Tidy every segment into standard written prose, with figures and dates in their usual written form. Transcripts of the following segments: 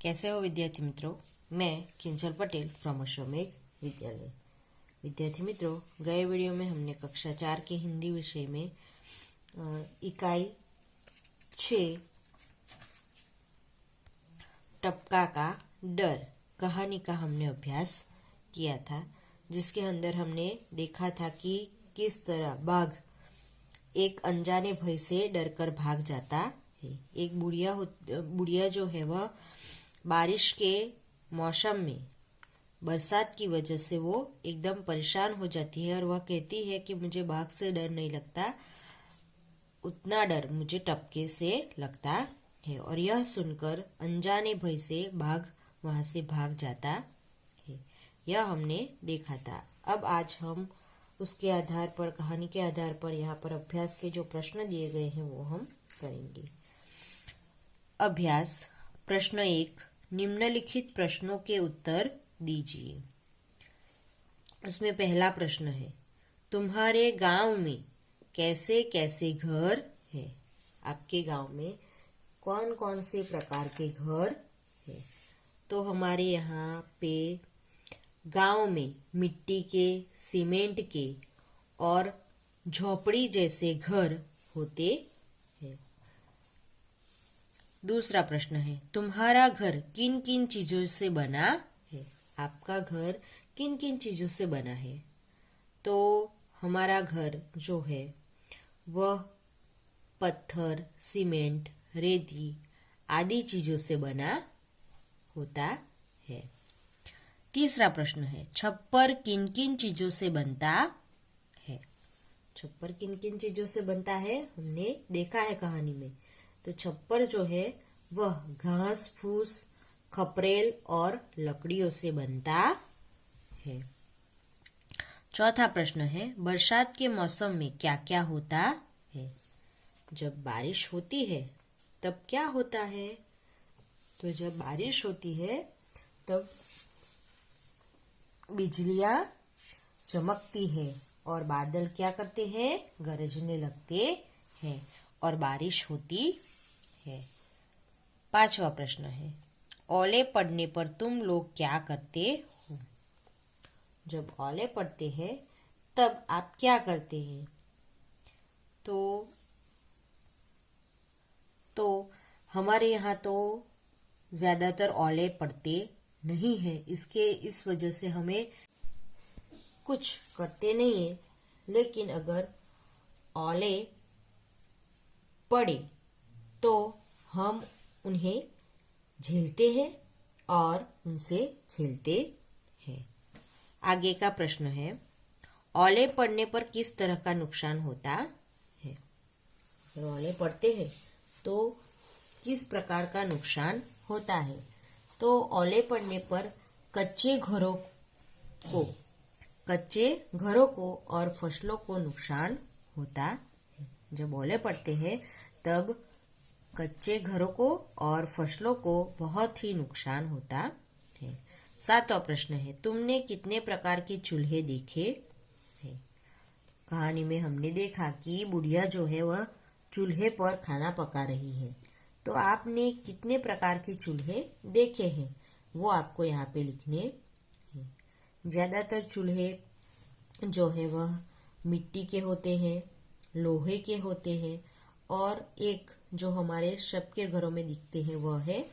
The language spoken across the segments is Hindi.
कैसे हो विद्यार्थी मित्रों। मैं किंजल पटेल फ्रॉम अश्वमेघ विद्यालय। विद्यार्थी मित्रों, गए वीडियो में हमने कक्षा 4 के हिंदी विषय में इकाई 6 टपका का डर कहानी का हमने अभ्यास किया था, जिसके अंदर हमने देखा था कि किस तरह बाघ एक अनजाने भय से डरकर भाग जाता है। एक बुढ़िया जो है वह बारिश के मौसम में बरसात की वजह से वो एकदम परेशान हो जाती है और वह कहती है कि मुझे बाघ से डर नहीं लगता, उतना डर मुझे टपके से लगता है। और यह सुनकर अनजाने भय से बाघ वहां से भाग जाता है। यह हमने देखा था। अब आज हम उसके आधार पर, कहानी के आधार पर यहाँ पर अभ्यास के जो प्रश्न दिए गए हैं वो हम करेंगे। अभ्यास प्रश्न 1, निम्नलिखित प्रश्नों के उत्तर दीजिए। उसमें पहला प्रश्न है, तुम्हारे गांव में कैसे कैसे घर है? आपके गांव में कौन कौन से प्रकार के घर है? तो हमारे यहाँ पे गांव में मिट्टी के, सीमेंट के और झोपड़ी जैसे घर होते हैं। दूसरा प्रश्न है, तुम्हारा घर किन किन चीजों से बना है? आपका घर किन किन चीजों से बना है? तो हमारा घर जो है वह पत्थर, सीमेंट, रेती आदि चीजों से बना होता है। तीसरा प्रश्न है, छप्पर किन किन चीजों से बनता है? छप्पर किन किन चीजों से बनता है हमने देखा है कहानी में। तो छप्पर जो है वह घास फूस, खपरेल और लकड़ियों से बनता है। चौथा प्रश्न है, बरसात के मौसम में क्या क्या होता है? जब बारिश होती है तब क्या होता है? तो जब बारिश होती है तब बिजलियां चमकती है और बादल क्या करते हैं? गरजने लगते हैं और बारिश होती है। पांचवा प्रश्न है, ओले पड़ने पर तुम लोग क्या करते हो? जब ओले पड़ते हैं तब आप क्या करते हैं? तो हमारे यहाँ तो ज्यादातर ओले पड़ते नहीं है, इस वजह से हमें कुछ करते नहीं है। लेकिन अगर ओले पड़े तो हम उन्हें झेलते हैं और उनसे खेलते हैं। आगे का प्रश्न है, ओले पड़ने पर किस तरह का नुकसान होता है? अगर ओले पड़ते हैं तो किस प्रकार का नुकसान होता है? तो ओले पड़ने पर कच्चे घरों को और फसलों को नुकसान होता है। जब ओले पड़ते हैं तब कच्चे घरों को और फसलों को बहुत ही नुकसान होता है। सातवां प्रश्न है, तुमने कितने प्रकार के चूल्हे देखे हैं? कहानी में हमने देखा कि बुढ़िया जो है वह चूल्हे पर खाना पका रही है। तो आपने कितने प्रकार के चूल्हे देखे हैं वो आपको यहाँ पे लिखने हैं। ज्यादातर चूल्हे जो है वह मिट्टी के होते हैं, लोहे के होते हैं और एक जो हमारे सबके घरों में दिखते हैं वह है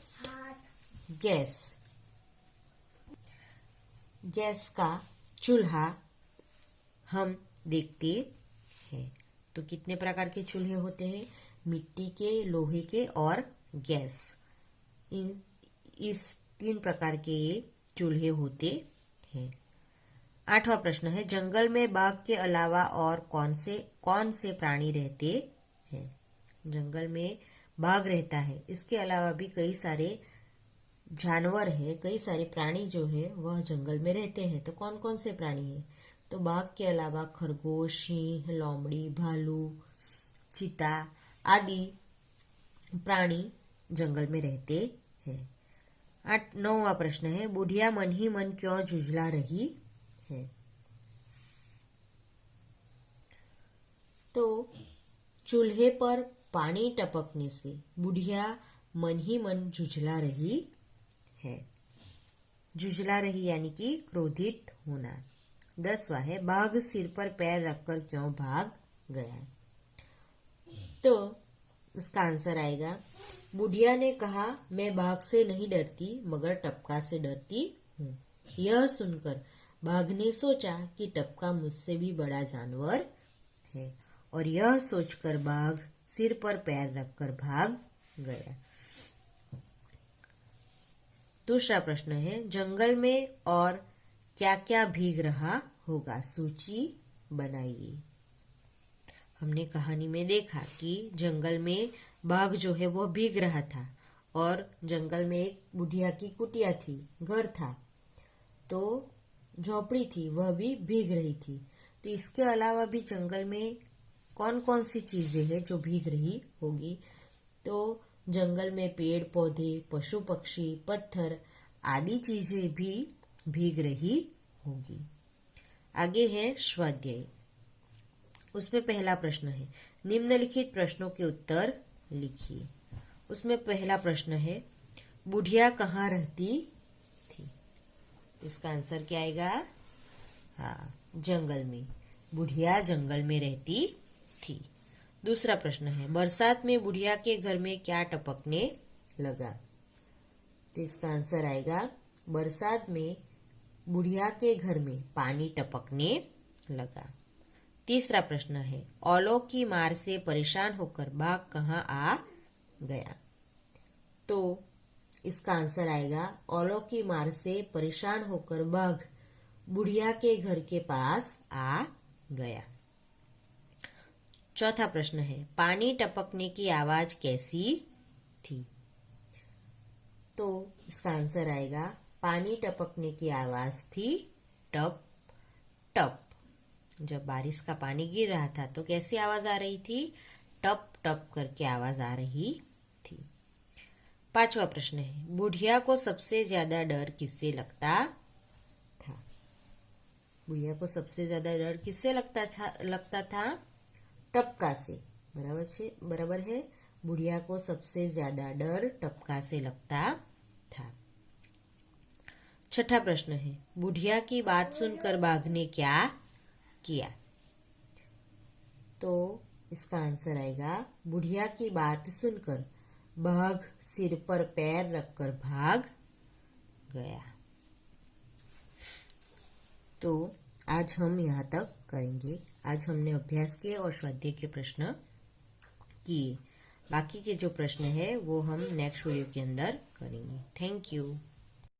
गैस का चूल्हा हम देखते हैं। तो कितने प्रकार के चूल्हे होते हैं? मिट्टी के, लोहे के और गैस। इस 3 प्रकार के ये चूल्हे होते हैं। आठवां प्रश्न है, जंगल में बाघ के अलावा और कौन से प्राणी रहते हैं? जंगल में बाघ रहता है, इसके अलावा भी कई सारे जानवर है, कई सारे प्राणी जो है वह जंगल में रहते हैं। तो कौन कौन से प्राणी हैं? तो बाघ के अलावा खरगोश, सिंह, लोमड़ी, भालू, चीता आदि प्राणी जंगल में रहते हैं। 9वां प्रश्न है, बुढ़िया मन ही मन क्यों झुंझला रही है? तो चूल्हे पर पानी टपकने से बुढ़िया मन ही मन झुंझला रही है। जुझला रही यानी कि क्रोधित होना। 10वां है बाघ सिर पर पैर रखकर क्यों भाग गया। तो इसका आंसर आएगा बुढ़िया ने कहा मैं बाघ से नहीं डरती मगर टपका से डरती हूँ। यह सुनकर बाघ ने सोचा कि टपका मुझसे भी बड़ा जानवर है और यह सोचकर बाघ सिर पर पैर रखकर भाग गया। दूसरा प्रश्न है जंगल में और क्या क्या भीग रहा होगा, सूची बनाइए। हमने कहानी में देखा कि जंगल में बाघ जो है वो भीग रहा था और जंगल में एक बुढ़िया की कुटिया थी, घर था, तो झोपड़ी थी वह भी भीग रही थी। तो इसके अलावा भी जंगल में कौन कौन सी चीजें हैं जो भीग रही होगी। तो जंगल में पेड़ पौधे, पशु पक्षी, पत्थर आदि चीजें भी भीग रही होगी। आगे है स्वाध्याय। उसमें पहला प्रश्न है निम्नलिखित प्रश्नों के उत्तर लिखिए। उसमें पहला प्रश्न है बुढ़िया कहाँ रहती थी। इसका आंसर क्या आएगा। हाँ, जंगल में। बुढ़िया जंगल में रहती थी। दूसरा प्रश्न है बरसात में बुढ़िया के घर में क्या टपकने लगा। तो इसका आंसर आएगा बरसात में बुढ़िया के घर में पानी टपकने लगा। तीसरा प्रश्न है औलों की मार से परेशान होकर बाघ कहाँ आ गया। तो इसका आंसर आएगा औलों की मार से परेशान होकर बाघ बुढ़िया के घर के पास आ गया। चौथा प्रश्न है पानी टपकने की आवाज कैसी थी। तो इसका आंसर आएगा पानी टपकने की आवाज थी टप टप। जब बारिश का पानी गिर रहा था तो कैसी आवाज आ रही थी, टप टप करके आवाज आ रही थी। पांचवा प्रश्न है बुढ़िया को सबसे ज्यादा डर किससे लगता था। बुढ़िया को सबसे ज्यादा डर किससे लगता था, टपका से। बराबर है। बुढ़िया को सबसे ज्यादा डर टपका से लगता था। छठा प्रश्न है बुढ़िया की बात सुनकर बाघ ने क्या किया। तो इसका आंसर आएगा बुढ़िया की बात सुनकर बाघ सिर पर पैर रखकर भाग गया। तो आज हम यहाँ तक करेंगे। आज हमने अभ्यास किए और स्वाध्याय के प्रश्न किए। बाकी के जो प्रश्न है वो हम नेक्स्ट वीडियो के अंदर करेंगे। Thank you.